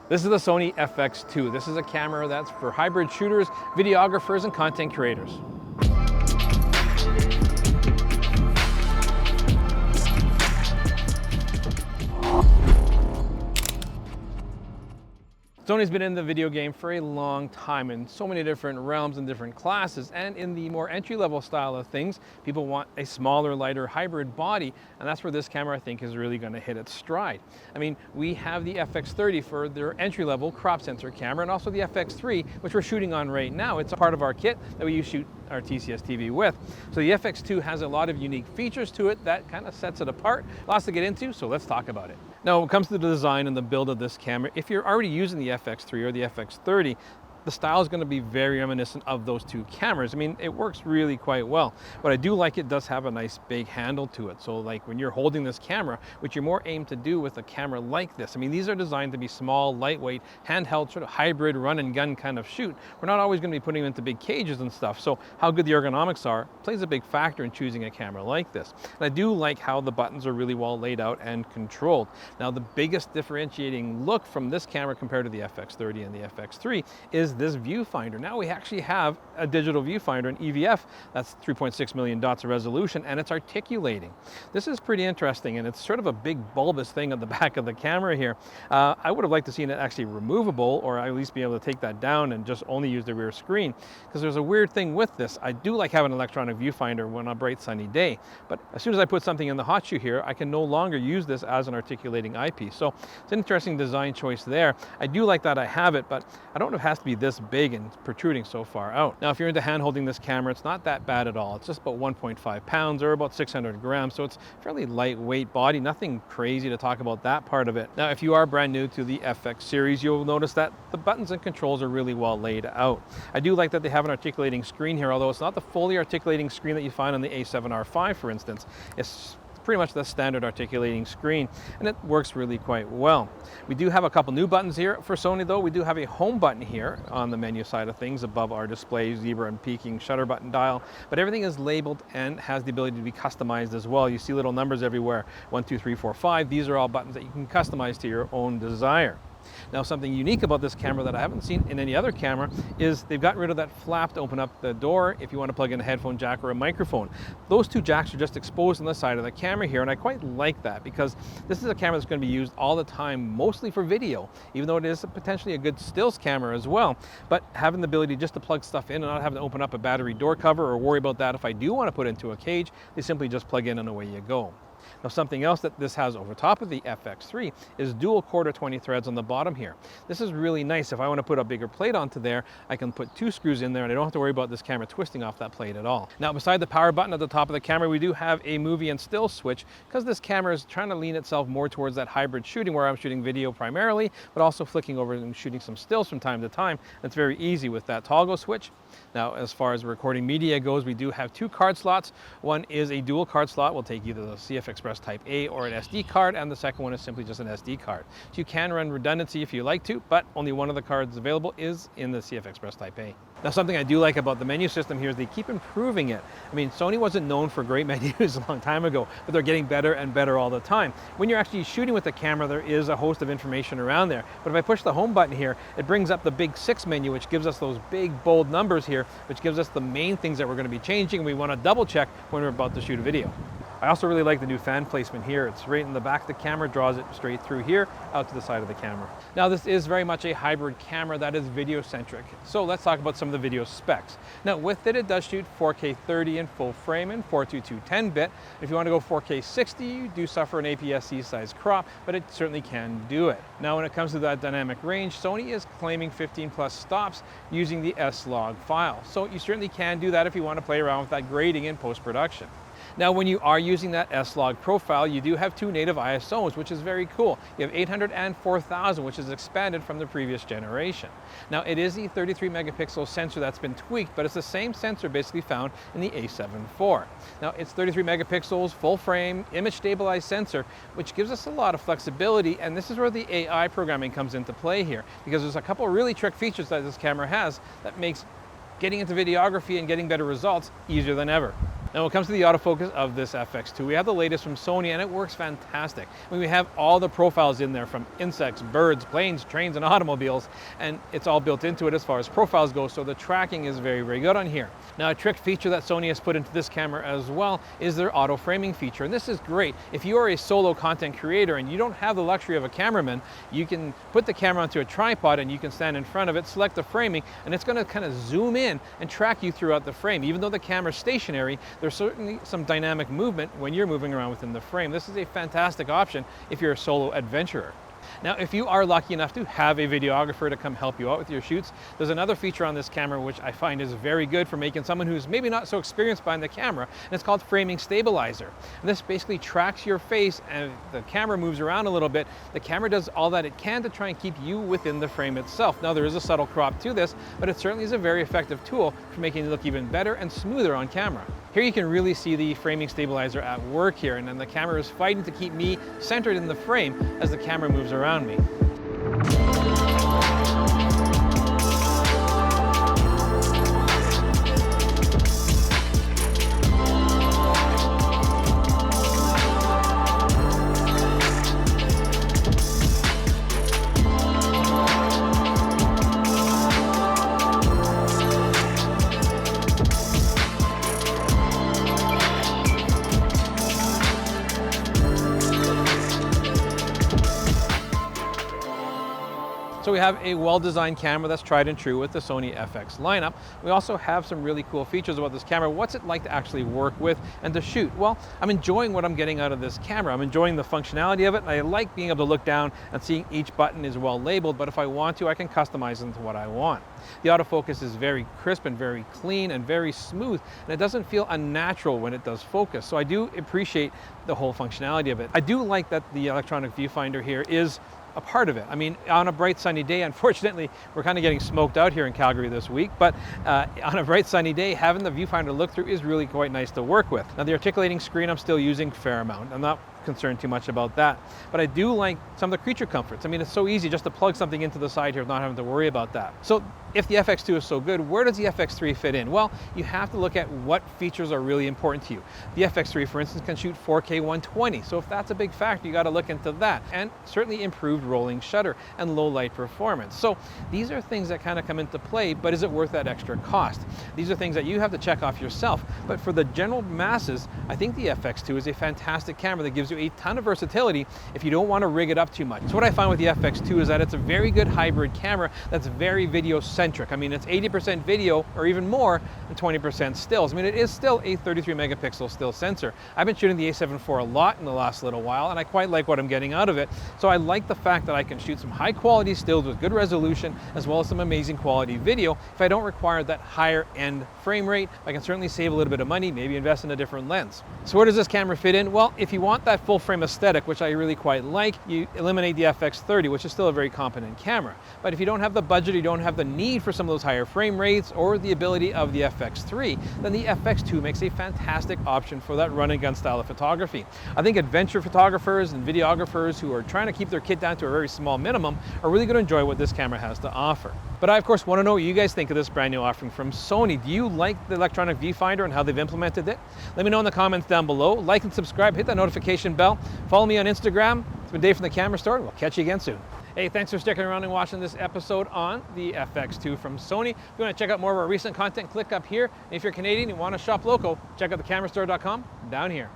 This is the Sony FX2. This is a camera that's for hybrid shooters, videographers, and content creators. Sony's been in the video game for a long time in so many different realms and different classes, and in the more entry-level style of things, people want a smaller, lighter hybrid body, and that's where this camera I think is really going to hit its stride. I mean, we have the FX30 for their entry-level crop sensor camera, and also the FX3, which we're shooting on right now. It's a part of our kit that we shoot our TCS TV with. So the FX2 has a lot of unique features to it that kind of sets it apart. Lots to get into, so let's talk about it. Now, when it comes to the design and the build of this camera, if you're already using the FX3 or the FX30, the style is going to be very reminiscent of those two cameras. I mean, it works really quite well. What I do like, it does have a nice big handle to it. So like when you're holding this camera, which you're more aimed to do with a camera like this. I mean, these are designed to be small, lightweight, handheld, sort of hybrid run and gun kind of shoot. We're not always going to be putting them into big cages and stuff. So how good the ergonomics are plays a big factor in choosing a camera like this. And I do like how the buttons are really well laid out and controlled. Now, the biggest differentiating look from this camera compared to the FX30 and the FX3 is this viewfinder. Now we actually have a digital viewfinder, an EVF, that's 3.6 million dots of resolution, and it's articulating. This is pretty interesting, and it's sort of a big bulbous thing at the back of the camera here. I would have liked to see it actually removable, or at least be able to take that down and just only use the rear screen, because there's a weird thing with this. I do like having an electronic viewfinder when on a bright sunny day, but as soon as I put something in the hot shoe here, I can no longer use this as an articulating eyepiece. So it's an interesting design choice there. I do like that I have it, but I don't know if it has to be this big and protruding so far out. Now, if you're into hand holding this camera, it's not that bad at all. It's just about 1.5 pounds or about 600 grams. So it's fairly lightweight body, nothing crazy to talk about that part of it. Now, if you are brand new to the FX series, you'll notice that the buttons and controls are really well laid out. I do like that they have an articulating screen here, although it's not the fully articulating screen that you find on the A7R5, for instance. It's pretty much the standard articulating screen, and it works really quite well. We do have a couple new buttons here for Sony though. We do have a home button here on the menu side of things above our display, zebra and peaking shutter button dial, but everything is labeled and has the ability to be customized as well. You see little numbers everywhere, 1, 2, 3, 4, 5. These are all buttons that you can customize to your own desire. Now, something unique about this camera that I haven't seen in any other camera is they've gotten rid of that flap to open up the door if you want to plug in a headphone jack or a microphone. Those two jacks are just exposed on the side of the camera here, and I quite like that because this is a camera that's going to be used all the time, mostly for video, even though it is potentially a good stills camera as well. But having the ability just to plug stuff in and not having to open up a battery door cover or worry about that if I do want to put it into a cage, they simply just plug in and away you go. Now, something else that this has over top of the FX3 is dual quarter 20 threads on the bottom here. This is really nice. If I want to put a bigger plate onto there, I can put 2 screws in there and I don't have to worry about this camera twisting off that plate at all. Now, beside the power button at the top of the camera, we do have a movie and still switch because this camera is trying to lean itself more towards that hybrid shooting where I'm shooting video primarily, but also flicking over and shooting some stills from time to time. It's very easy with that toggle switch. Now, as far as recording media goes, we do have 2 card slots. One is a dual card slot. We'll take either the CF Express Type A or an SD card, and the second one is simply just an SD card. So you can run redundancy if you like to, but only one of the cards available is in the CF Express Type A. Now, something I do like about the menu system here is they keep improving it. I mean, Sony wasn't known for great menus a long time ago, but they're getting better and better all the time. When you're actually shooting with the camera, there is a host of information around there. But if I push the home button here, it brings up the big 6 menu, which gives us those big, bold numbers here, which gives us the main things that we're going to be changing. We want to double check when we're about to shoot a video. I also really like the new fan placement here. It's right in the back of the camera, draws it straight through here, out to the side of the camera. Now, this is very much a hybrid camera that is video-centric. So let's talk about some of the video specs. Now, with it, it does shoot 4K 30 in full frame and 422 10-bit. If you want to go 4K 60, you do suffer an APS-C size crop, but it certainly can do it. Now, when it comes to that dynamic range, Sony is claiming 15 plus stops using the S-Log file. So you certainly can do that if you want to play around with that grading in post-production. Now, when you are using that S-Log profile, you do have 2 native ISOs, which is very cool. You have 800 and 4000, which is expanded from the previous generation. Now, it is the 33 megapixel sensor that's been tweaked, but it's the same sensor basically found in the A7 IV. Now, it's 33 megapixels, full frame, image stabilized sensor, which gives us a lot of flexibility, and this is where the AI programming comes into play here, because there's a couple of really trick features that this camera has that makes getting into videography and getting better results easier than ever. Now, when it comes to the autofocus of this FX2, we have the latest from Sony, and it works fantastic. I mean, we have all the profiles in there, from insects, birds, planes, trains, and automobiles, and it's all built into it as far as profiles go, so the tracking is very, very good on here. Now, a trick feature that Sony has put into this camera as well is their auto framing feature, and this is great. If you are a solo content creator and you don't have the luxury of a cameraman, you can put the camera onto a tripod and you can stand in front of it, select the framing, and it's going to kind of zoom in and track you throughout the frame. Even though the camera's stationary, there's certainly some dynamic movement when you're moving around within the frame. This is a fantastic option if you're a solo adventurer. Now, if you are lucky enough to have a videographer to come help you out with your shoots, there's another feature on this camera which I find is very good for making someone who's maybe not so experienced behind the camera, and it's called framing stabilizer. And this basically tracks your face, and if the camera moves around a little bit, the camera does all that it can to try and keep you within the frame itself. Now, there is a subtle crop to this, but it certainly is a very effective tool for making it look even better and smoother on camera. Here you can really see the framing stabilizer at work here, and then the camera is fighting to keep me centered in the frame as the camera moves around me. So we have a well-designed camera that's tried and true with the Sony FX lineup. We also have some really cool features about this camera. What's it like to actually work with and to shoot? Well, I'm enjoying what I'm getting out of this camera. I'm enjoying the functionality of it. I like being able to look down and seeing each button is well labeled, but if I want to, I can customize them to what I want. The autofocus is very crisp and very clean and very smooth, and it doesn't feel unnatural when it does focus. So I do appreciate the whole functionality of it. I do like that the electronic viewfinder here is a part of it. I mean, on a bright sunny day, unfortunately, we're kind of getting smoked out here in Calgary this week, but on a bright sunny day, having the viewfinder look through is really quite nice to work with. Now, the articulating screen I'm still using a fair amount. I'm not concerned too much about that, but I do like some of the creature comforts. I mean, it's so easy just to plug something into the side here without having to worry about that. So if the FX2 is so good, where does the FX3 fit in? Well, you have to look at what features are really important to you. The FX3, for instance, can shoot 4K 120. So if that's a big factor, you got to look into that. And certainly improved rolling shutter and low light performance. So these are things that kind of come into play, but is it worth that extra cost? These are things that you have to check off yourself. But for the general masses, I think the FX2 is a fantastic camera that gives you a ton of versatility if you don't want to rig it up too much. So what I find with the FX2 is that it's a very good hybrid camera that's very video-centric. I mean, it's 80% video or even more and 20% stills. I mean, it is still a 33 megapixel still sensor. I've been shooting the A7 IV a lot in the last little while, and I quite like what I'm getting out of it. So I like the fact that I can shoot some high quality stills with good resolution as well as some amazing quality video. If I don't require that higher end frame rate, I can certainly save a little bit of money, maybe invest in a different lens. So where does this camera fit in? Well, if you want that full frame aesthetic, which I really quite like, you eliminate the FX30, which is still a very competent camera. But if you don't have the budget, you don't have the need for some of those higher frame rates or the ability of the FX3, then the FX2 makes a fantastic option for that run and gun style of photography. I think adventure photographers and videographers who are trying to keep their kit down to a very small minimum are really going to enjoy what this camera has to offer. But I, of course, want to know what you guys think of this brand new offering from Sony. Do you like the electronic viewfinder and how they've implemented it? Let me know in the comments down below. Like and subscribe, hit that notification bell. Follow me on Instagram. It's been Dave from the Camera Store. We'll catch you again soon. Hey, thanks for sticking around and watching this episode on the FX2 from Sony. If you want to check out more of our recent content, click up here. And if you're Canadian and want to shop local, check out thecamerastore.com down here.